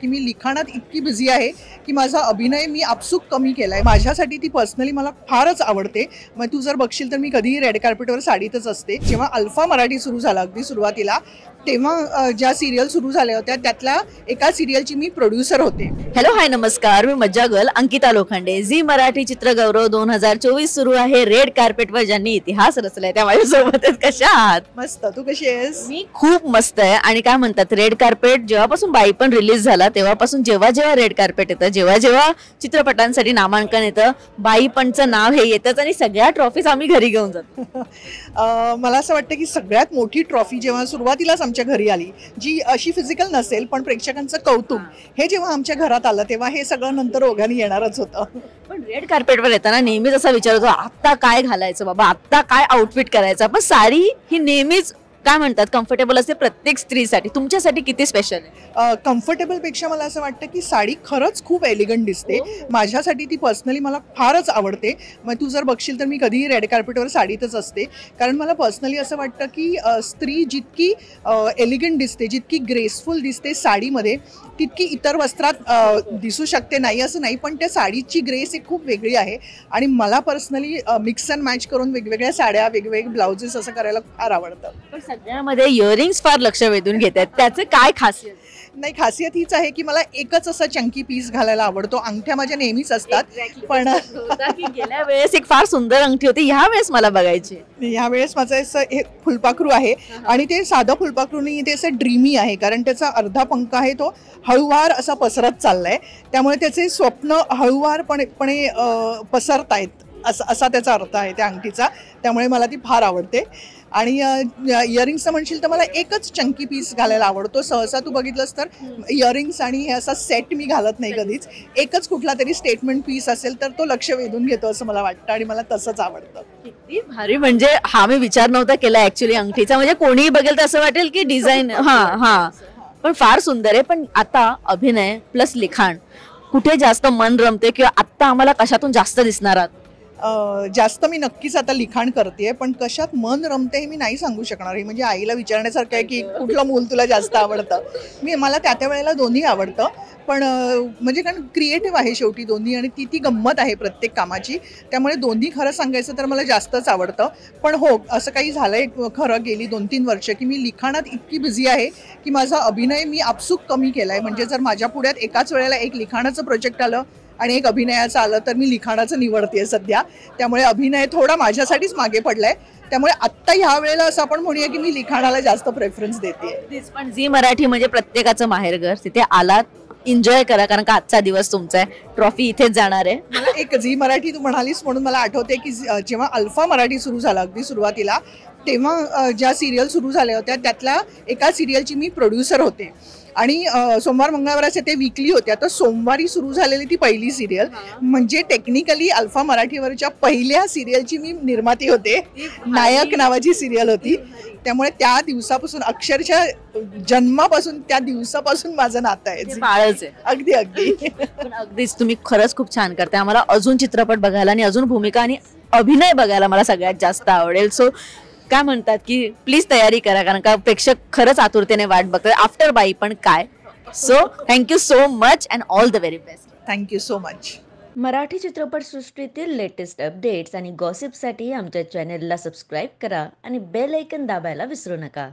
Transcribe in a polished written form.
की मी लिखाणात इतकी बिझी आहे की माझा अभिनय मी आपसूक कमी केला आहे. माझ्यासाठी ती पर्सनली मला फारच आवडते. मग तू जर बघशील तर मी कधीही रेड कार्पेटवर साडीतच असते. जेव्हा अल्फा मराठी सुरू झाला अगदी सुरुवातीला, तेव्हा ज्या सिरियल सुरू झाल्या होत्या त्यातल्या एका सिरियलची मी प्रोड्युसर होते. हॅलो हाय नमस्कार, मी मज्जा गर्ल अंकिता लोखंडे. झी मराठी चित्रगौरव 2024 सुरू आहे. रेड कार्पेटवर ज्यांनी इतिहास रचलाय त्या माझ्यासोबतच. कशा आहात? मस्त. तू कशी आहेस? मी खूप मस्त आहे. आणि काय म्हणतात, रेड कार्पेट जेव्हापासून बाई पण रिलीज झाला तेव्हापासून जेव्हा जेव्हा रेड कार्पेट येतं, जेव्हा जेव्हा चित्रपटांसाठी नामांकन येतं, बाई पणचं नाव हे येतच आणि सगळ्या ट्रॉफीज आम्ही घरी घेऊन जातो. मला असं वाटतं की सगळ्यात मोठी ट्रॉफी जेव्हा सुरुवातीलाच आमच्या घरी आली, जी अशी फिजिकल नसेल पण प्रेक्षकांचं कौतुक, हे जेव्हा आमच्या घरात आलं तेव्हा हे सगळं नंतर ओघाने येणारच होतं. पण रेड कार्पेटवर येताना नेहमीच असा विचार होतो, आत्ता काय घालायचं बाबा, आत्ता काय आउटफिट करायचं. पण साडी ही नेहमीच काय म्हणतात कम्फर्टेबल असते प्रत्येक स्त्रीसाठी. तुमच्यासाठी किती स्पेशल आहे? कम्फर्टेबल पेक्षा मला असं वाटतं की साडी खरंच खूप एलिगंट दिसते. माझ्यासाठी ती पर्सनली मला फारच आवडते. मग तू जर बघशील तर मी कधीही रेड कार्पेटवर साडीतच असते. कारण मला पर्सनली असं वाटतं की स्त्री जितकी एलिगंट दिसते, जितकी ग्रेसफुल दिसते साडीमध्ये, तितकी इतर वस्त्रात दिसू शकते. नाही असं नाही, पण त्या साडीची ग्रेस ही खूप वेगळी आहे. आणि मला पर्सनली मिक्स अँड मॅच करून वेगवेगळ्या साड्या, वेगवेगळे ब्लाउजेस असं करायला फार आवडतं. पण सगळ्यामध्ये इयरिंग्स फार लक्ष वेधून घेतात, त्याचं काय खासियत? नाही, खासियत हीच आहे की मला एकच असा चंकी पीस घालायला आवडतो. अंगठ्या माझ्या नेहमीच असतात, पण गेल्या वेळेस एक फार सुंदर अंगठी होती, ह्या वेळेस मला बघायची. यावेळेस माझं असं हे फुलपाखरू आहे आणि ते साधं फुलपाखरू नाही, ते असं ड्रीमी आहे. कारण त्याचा अर्धा पंख आहे तो हळूवार असा पसरत चाललाय, त्यामुळे त्याचे स्वप्न हळूवारपणे पसरतायत असा त्याचा अर्थ आहे त्या अंगठीचा. त्यामुळे मला ती फार आवडते. आणि इयरिंग्सचं म्हणशील तर मला एकच चंकी पीस घालायला आवडतो. सहसा तू बघितलंस तर इयरिंग्स आणि हे असा सेट मी घालत नाही कधीच. एकच कुठला तरी स्टेटमेंट पीस असेल तर तो लक्ष वेधून घेतो असं मला वाटतं आणि मला तसंच आवडतं. किती भारी. म्हणजे हा मी विचार नव्हता केला ऍक्च्युली अंगठीचा. म्हणजे कोणीही बघेल तर असं वाटेल की डिझाईन हा पण फार सुंदर आहे. पण आता अभिनय प्लस लिखाण कुठे जास्त मन रमते, किंवा आता आम्हाला कशातून जास्त दिसणार आहात? जास्त मी नक्कीच आता लिखाण करते, पण कशात मन रमते हे मी नाही सांगू शकणार. हे म्हणजे आईला विचारण्यासारखं आहे की कुठलं मूल तुला जास्त आवडतं. मला त्या वेळेला दोन्ही आवडतं, पण म्हणजे कारण क्रिएटिव्ह आहे शेवटी दोन्ही, आणि ती गंमत आहे प्रत्येक कामाची. त्यामुळे दोन्ही खरं सांगायचं तर मला जास्तच आवडतं. पण हो, असं काही झालंय खरं गेली 2-3 वर्ष की मी लिखाणात इतकी बिझी आहे की माझा अभिनय मी आपसूक कमी केला आहे. म्हणजे जर माझ्या पुढ्यात एकाच वेळेला एक लिखाणाचं प्रोजेक्ट आलं आणि एक अभिनयाचं आलं तर मी लिखाणाचं निवडते सध्या. त्यामुळे अभिनय थोडा माझ्यासाठीच मागे पडलाय. त्यामुळे आत्ता ह्या वेळेला असं आपण म्हणूया की मी लिखाणाला जास्त प्रेफरन्स देते. पण झी मराठी म्हणजे प्रत्येकाचं माहेरघर. तिथे आलात, एन्जॉय करा, कारण का आजचा दिवस तुमचा आहे. ट्रॉफी इथेच जाणार आहे. मला एक झी मराठी तू म्हणालीस म्हणून मला आठवते की जेव्हा अल्फा मराठी सुरू झाला अगदी सुरुवातीला, तेव्हा ज्या सिरियल सुरू झाल्या होत्या त्यातल्या एका सिरियलची मी प्रोड्युसर होते. आणि सोमवार मंगळवारचे ते वीकली होत्या. तर सोमवारी सुरू झालेली ती पहिली सिरियल, म्हणजे टेक्निकली अल्फा मराठीवरच्या पहिल्या सिरियलची मी निर्माती होते. नायक नावाची सिरियल होती. त्यामुळे त्या दिवसापासून, अक्षरशः जन्मापासून त्या दिवसापासून माझं नातं आहे. बाळच आहे. अगदी अगदी. पण अगदीच तुम्ही खरंच खूप छान करताय. आम्हाला अजून चित्रपट बघायला आणि अजून भूमिका आणि अभिनय बघायला मला सगळ्यात जास्त आवडेल. सो काय म्हणतात की प्लीज तयारी करा, कारण का प्रेक्षक खरंच आतुरतेने वाट बघतात आफ्टर बाई पण काय. So thank you so much and all the very best. Thank you so much. Marathi चित्रपटसृष्टीतील लेटेस्ट अपडेट्स आणि गॉसिपसाठी आमच्या चॅनेलला सबस्क्राईब करा आणि बेल आयकॉन दाबायला विसरू नका.